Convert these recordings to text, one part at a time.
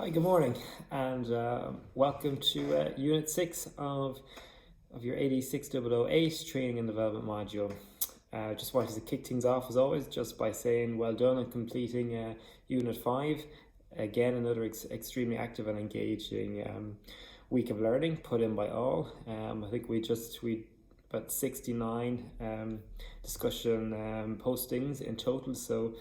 Hi, good morning, and welcome to Unit 6 of your 86008 Training and Development module. Just wanted to kick things off as always just by saying well done on completing Unit 5. Again, another extremely active and engaging week of learning put in by all. I think we about 69 discussion postings in total, so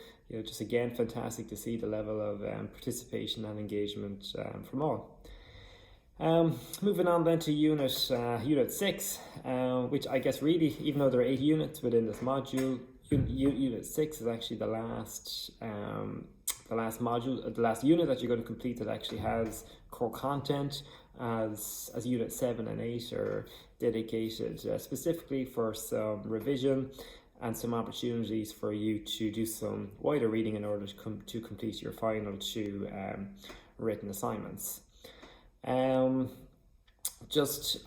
just again fantastic to see the level of participation and engagement from all. Moving on then to unit 6, which I guess really, even though there are 8 units within this module, unit 6 is actually the last module, the last unit that you're going to complete that actually has core content, as unit 7 and 8 are dedicated specifically for some revision and some opportunities for you to do some wider reading in order to complete your final 2 written assignments. I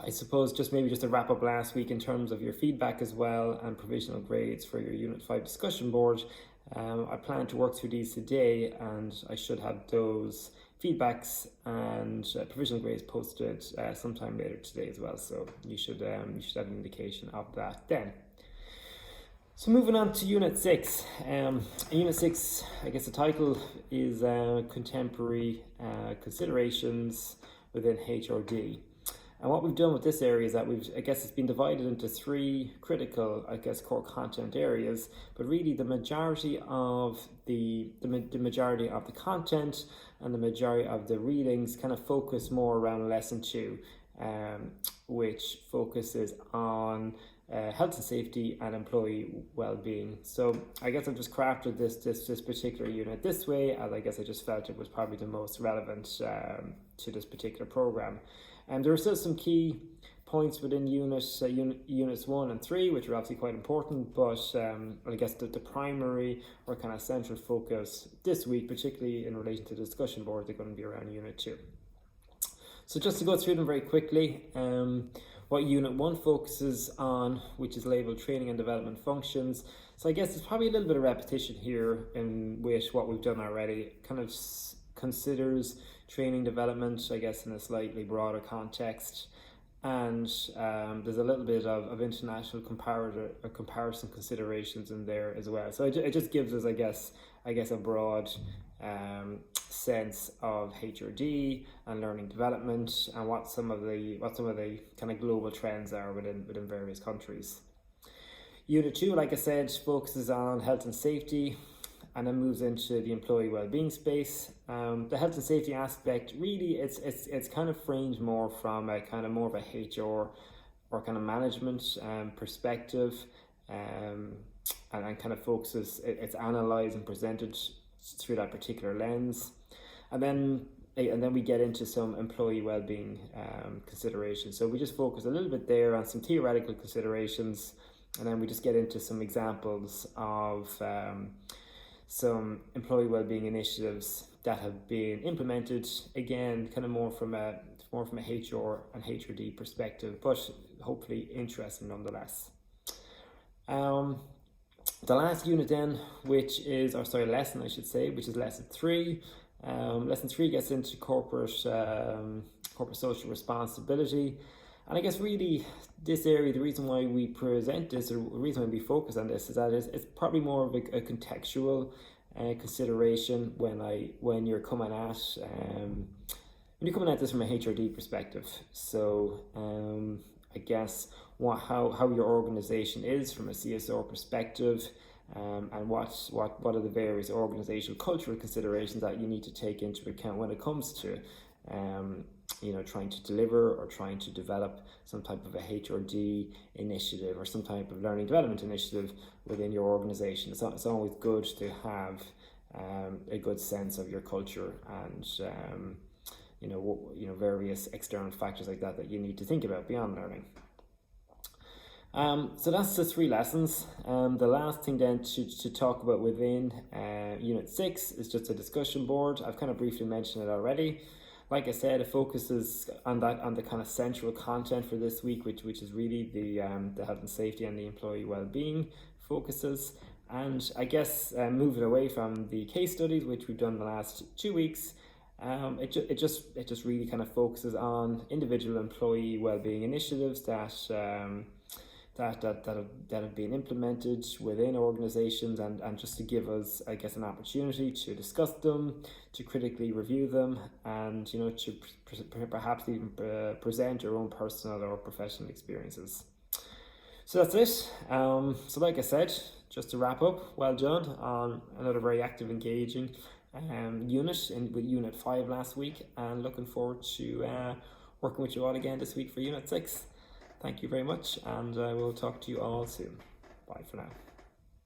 suppose maybe to wrap up last week in terms of your feedback as well and provisional grades for your Unit 5 discussion board. I plan to work through these today, and I should have those feedbacks and provisional grades posted sometime later today as well. So you should have an indication of that then. So moving on to Unit 6. Unit 6, I guess the title is Contemporary Considerations within HRD. And what we've done with this area is that it's been divided into 3 critical, core content areas, but really the majority of the majority of the content and the majority of the readings kind of focus more around lesson 2, which focuses on health and safety and employee well-being. So I guess I've just crafted this particular unit this way, as I just felt it was probably the most relevant to this particular program. And there are still some key points within units 1 and 3, which are obviously quite important, but I guess the primary or kind of central focus this week, particularly in relation to the discussion board, they're going to be around Unit 2. So just to go through them very quickly, what Unit 1 focuses on, which is labeled Training and Development Functions. So I guess there's probably a little bit of repetition here with what we've done already. Kind of considers training development, I guess, in a slightly broader context. And there's a little bit of international comparison considerations in there as well. So it just gives us, I guess, a broad sense of HRD and learning development and what some of the kind of global trends are within various countries. Unit 2, like I said, focuses on health and safety, and then moves into the employee well-being space. The health and safety aspect, really, it's kind of framed more from a kind of more of a HR or kind of management perspective, and kind of focuses, it's analysed and presented through that particular lens. And then we get into some employee well-being considerations. So we just focus a little bit there on some theoretical considerations, and then we just get into some examples of some employee well-being initiatives that have been implemented, again, kind of more from a HR and HRD perspective, but hopefully interesting nonetheless. The last unit then, lesson I should say, which is lesson 3. Lesson 3 gets into corporate social responsibility. And I guess really this area, the reason why we present this, or the reason why we focus on this, is that it's probably more of a contextual consideration when you're coming at this from a HRD perspective. So I guess how your organization is from a CSR perspective, and what are the various organizational cultural considerations that you need to take into account when it comes to trying to deliver or trying to develop some type of a HRD initiative or some type of learning development initiative within your organization. It's always good to have a good sense of your culture and various external factors like that you need to think about beyond learning. So that's the 3 lessons. The last thing then to talk about within Unit 6 is just a discussion board. I've kind of briefly mentioned it already. Like I said, it focuses on the kind of central content for this week, which is really the health and safety and the employee well-being focuses. And I guess moving away from the case studies, which we've done the last 2 weeks, It just really kind of focuses on individual employee well-being initiatives that have been implemented within organizations, and just to give us, I guess, an opportunity to discuss them, to critically review them, and to perhaps even present our own personal or professional experiences. So that's it. So like I said, just to wrap up, well done on another very active, engaging unit with Unit 5 last week, and looking forward to working with you all again this week for Unit 6. Thank you very much, and I will talk to you all soon. Bye for now.